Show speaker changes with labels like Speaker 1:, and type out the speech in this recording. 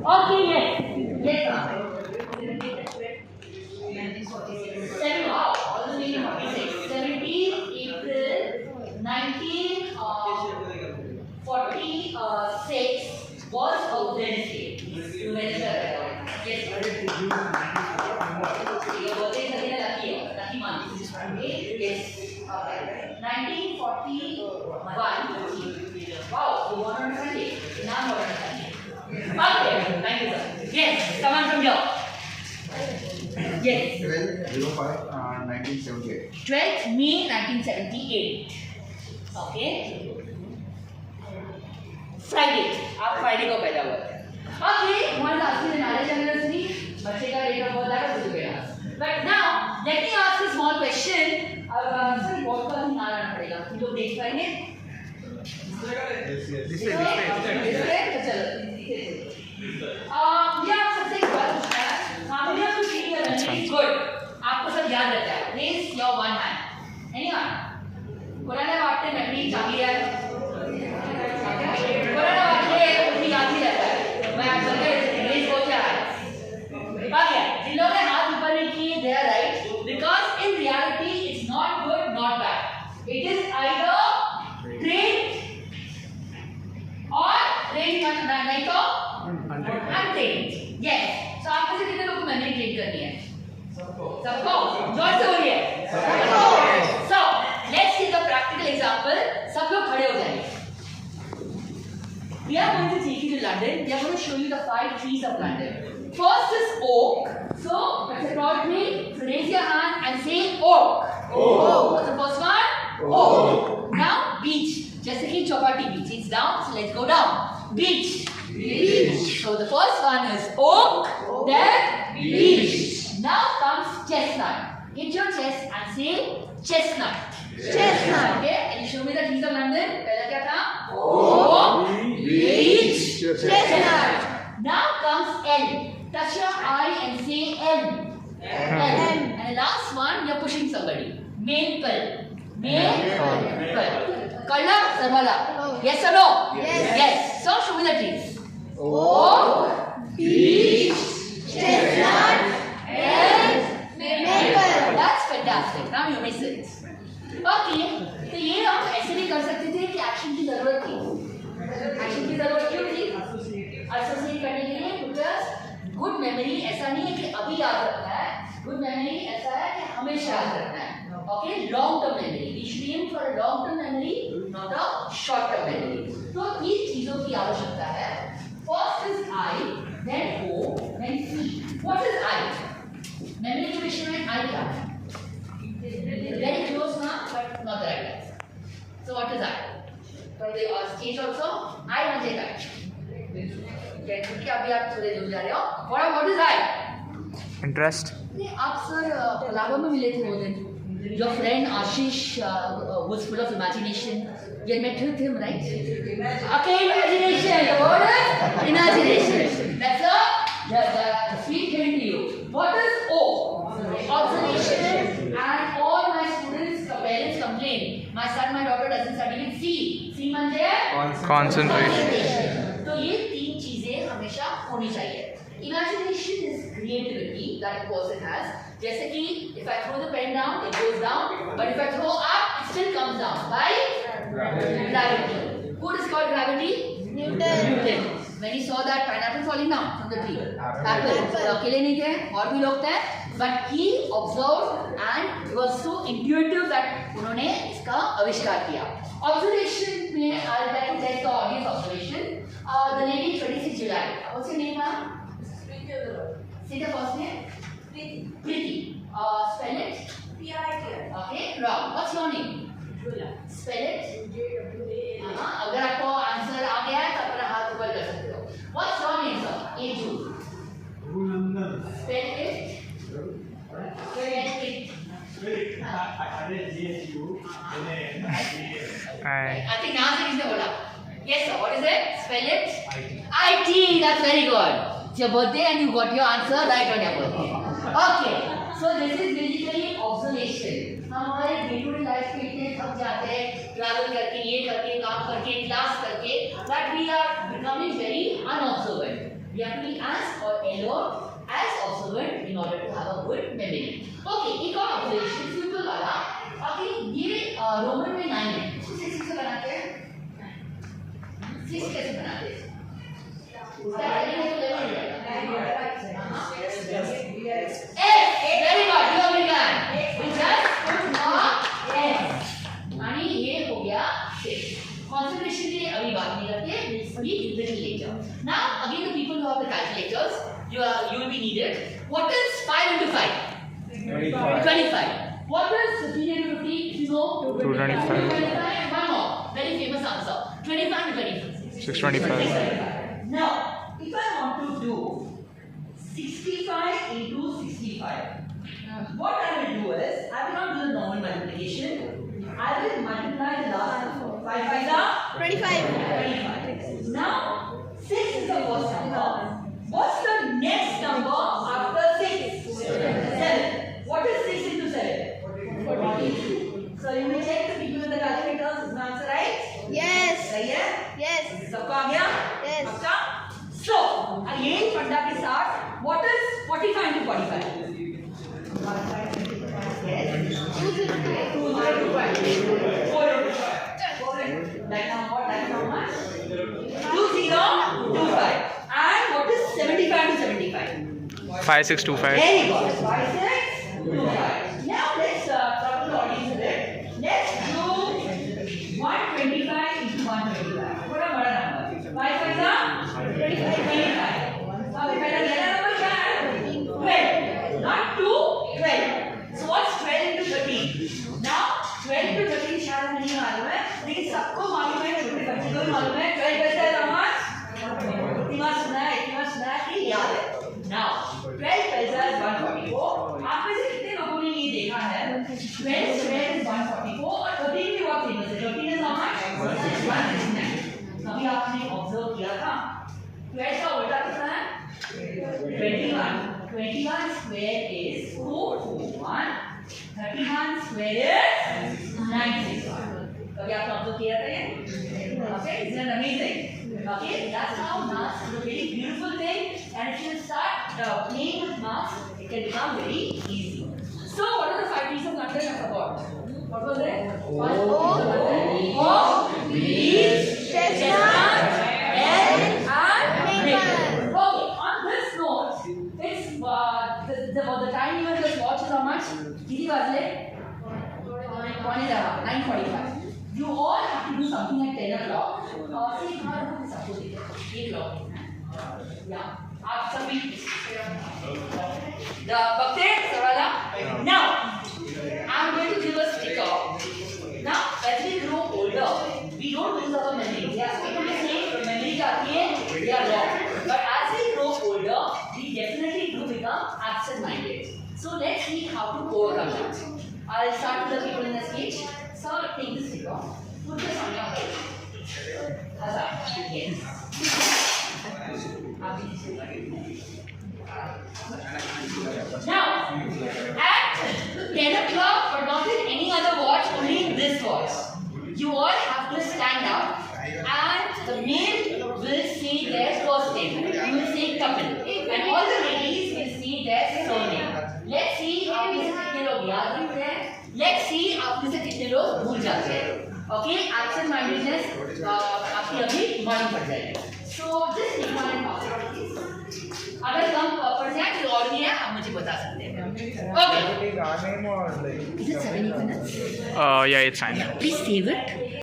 Speaker 1: Okay, yes. Yes, ma'am. 17th April 1946 was a Wednesday. Yes, sir. Your birthday is again a lucky month. Yes. 1941. Wow, you born on Sunday. Now born on Sunday. Okay, thank you, sir. Yes, someone from here. Yes.
Speaker 2: 12/05/1978.
Speaker 1: 12th May 1978. Okay. Friday. आप Friday को पैदा हुए थे. Okay, one last thing, knowledge anniversary. बच्चे का date of birth that was good. But now let me ask a small question. अब sir बहुत का ही ना लाना पड़ेगा. तुम लोग देख पाएंगे?
Speaker 2: This
Speaker 1: चलो. ये आप सबसे एक बात पूछना है. familiar to see your learning good. आपको सब याद रहता है. Raise your one hand. Anyone? पुराने वाक्य मेमोरी चाबी है. पुराना वाक्य उसी याद ही रहता है. मैं आप सबके रेस हो क्या है? Okay. जिन लोगों ने हाथ ऊपर नहीं किए, they are right. Because in reality, it's not good, not bad. It is either trained or trained नहीं तो untrained. Yes. So आपको से कितने लोगों को मेमोरी ट्रेन करनी है? सबको. जोर से बोलिए. सबको. So let's see the practical example. सब लोग खड़े हो जाएंगे. We are going to take you to London. We are going to show you the 5 trees of London. First is oak. So that's a broad tree. So raise your hand and say oak. Oak. What's the first one? Oak. Now beach. जैसे कि Chowpatty beach. It's down. So let's go down. Beach. Beach. So the first one is oak. Then beach. Now comes chestnut. Hit your chest and say chestnut. Chestnut. Okay. And you show me the trees of London. पहला क्या था? Oak. Beach. Chestnut. Now comes L. Touch your eye and say L. L. And the last one, you're pushing somebody. Maple. Maple. Color, Sarvala. Yes or no? Yes. So show me the trees. Oak, beech, chestnut, and maple. That's fantastic. Now you miss it. Okay. तो ये हम ऐसे भी कर सकते थे कि action की जरूरत थी. एक्शन की जरूरत क्यों थी? एसोसिएट करने के लिए. बिकॉज गुड मेमोरी ऐसा नहीं है कि अभी याद रखना है. गुड मेमोरी ऐसा है कि हमेशा याद रखना है. Okay. Long term memory. We should aim for a long term memory, not a short term memory. तो ये चीजों की आवश्यकता है. First is I, then O, then C. What is I? Memory के विषय में आई क्या है? Very close now, but not the right answer. So what is I? From the stage also, I will take action. क्योंकि अभी आप थोड़े दूर जा रहे हो. What is I?
Speaker 3: Interest.
Speaker 1: नहीं, आप सर पलावा में मिले थे वो दिन. Your friend Ashish was full of imagination. You had met with him, right? Okay, imagination. The word is imagination. That's the sweet given to you. What is O? Observation. And all my students, parents complain. My son, my daughter doesn't study with C. C म्हणजे
Speaker 3: Concentration.
Speaker 1: तो ये 3 चीजें हमेशा होनी चाहिए. Imagination is creativity that a person has. जैसे कि if I throw the pen down, it goes down. But if I throw up, it still comes down by gravity. Who discovered gravity? Newton. When he saw that pineapple falling down from the tree, apple. तो अकेले नहीं थे, और भी लोग थे. But he observed and it was so intuitive that उन्होंने इसका आविष्कार किया. Observation में I would like to tell the audience observation. The lady 26 July. What's your name, ma'am? Say the first name. Preeti. Spell it. P-R-I-T. Okay, wrong. What's your name? Jula. Spell it. J-U-L-A. अगर आपको answer आ गया है तो अपना हाथ ऊपर कर सकते हो. What's your name, sir? A-Ju. Spell it. I think now is the bola. Yes, sir. What is it? Spell it. IT. That's very good. It's your birthday and you got your answer right on your birthday. Okay. So this is basically observation. हम हमारे day to day life में इतने थक जाते हैं, travel करके, ये करके, काम करके, क्लास करके, that we are becoming very unobservant. We have to be as or alert as observant in order to have a good memory. Okay, एक और observation simple वाला. अभी ये रोमन में 9 है. 6 से बनाते हैं. 6 कैसे बनाते हैं? उसका लेवल हो जाएगा. Very good. You have begun. We just put mark S. यानी ये हो गया 6. Concentration के लिए अभी बात नहीं करते. We'll speak little later. Now again the people who have the calculators, you will be needed. What is 5 into 5? 25. What is 15 into 50? You know?
Speaker 3: 225.
Speaker 1: 225. One more. Very famous answer. 25 to 25.
Speaker 3: 625.
Speaker 2: Now, if I want to do 65 into 65, what I will do is, I will not do the normal multiplication. I will multiply the last 5 by the 25. Now, 6 is the first number. What's the next number after 6? 7. What is 6 into 7? 42. So you may check the people with the calculators. Is my answer right?
Speaker 4: Yes.
Speaker 2: सही है?
Speaker 4: Yes.
Speaker 2: सबका आ गया?
Speaker 4: Yes.
Speaker 2: पक्का? So, again फंडा के साथ, what is 45 into 45? Yes. 202. That how much? 2025. And what is 75 to 75?
Speaker 3: 5625.
Speaker 2: Very good. 5625. Now let's talk to the audience a bit. Let's do 125 into 125. What a bada number. 5 5 25. अब पहला नया number क्या है? 12. Not 2, 12. So what's 12 into 13? Now 12 into 13 शायद नहीं मालूम है, लेकिन सबको मालूम है, छोटे बच्चे को भी मालूम है. 12 कैसे है समाज? इतना सुना है कि याद है. Now 12 पैसा is 144. आप में से कितने लोगों ने ये देखा है? 12 square is 144 और 13 भी बहुत फेमस है. 13 is how much? 169. अभी आपने ऑब्जर्व किया था. 12 का उल्टा कितना है? 21. 21 square is 441. 31 square is 961. कभी आपने ऑब्जर्व किया था ये? Okay, isn't it amazing? Okay, that's how maths is a very beautiful thing, and if you start playing with maths, it can become very easy.
Speaker 1: So what are the 5 pieces of nuts I forgot? What was it?
Speaker 4: Oak,
Speaker 1: wheat,
Speaker 4: chestnut,
Speaker 1: elm, and
Speaker 4: maple.
Speaker 1: Okay, on this note, it's the time you just watch is how much? कितनी बजे? 9:45. You all have to do something at 10 o'clock. See, हमारा सबको देखो. 8 o'clock. Yeah. आप सभी.
Speaker 2: The bucket, Sarala.
Speaker 1: Now, I'm going to give a sticker. Now, as we grow older, we don't lose our memory. Yes, people may say memory जाती है, we are wrong. But as we grow older, we definitely do become absent-minded. So let's see how to overcome that. I'll start with the people in the stage. So take this sticker, put this on your head. Yes. Now, at 10 o'clock, but not in any other watch, only in this watch, you all have to stand up and the male will say their first name. You will say couple. And all the ladies will say their surname. Let's see आप में से कितने लोग याद रखते हैं. Let's see आप में से कितने लोग भूल जाते हैं. Okay, absent mindedness आपकी अभी मालूम पड़ जाएगी. So just take one and pass it please. अगर कम परसेंट और भी है आप मुझे बता सकते हैं. Okay. Is it 7 minutes?
Speaker 3: Yeah, it's fine.
Speaker 1: Please save it.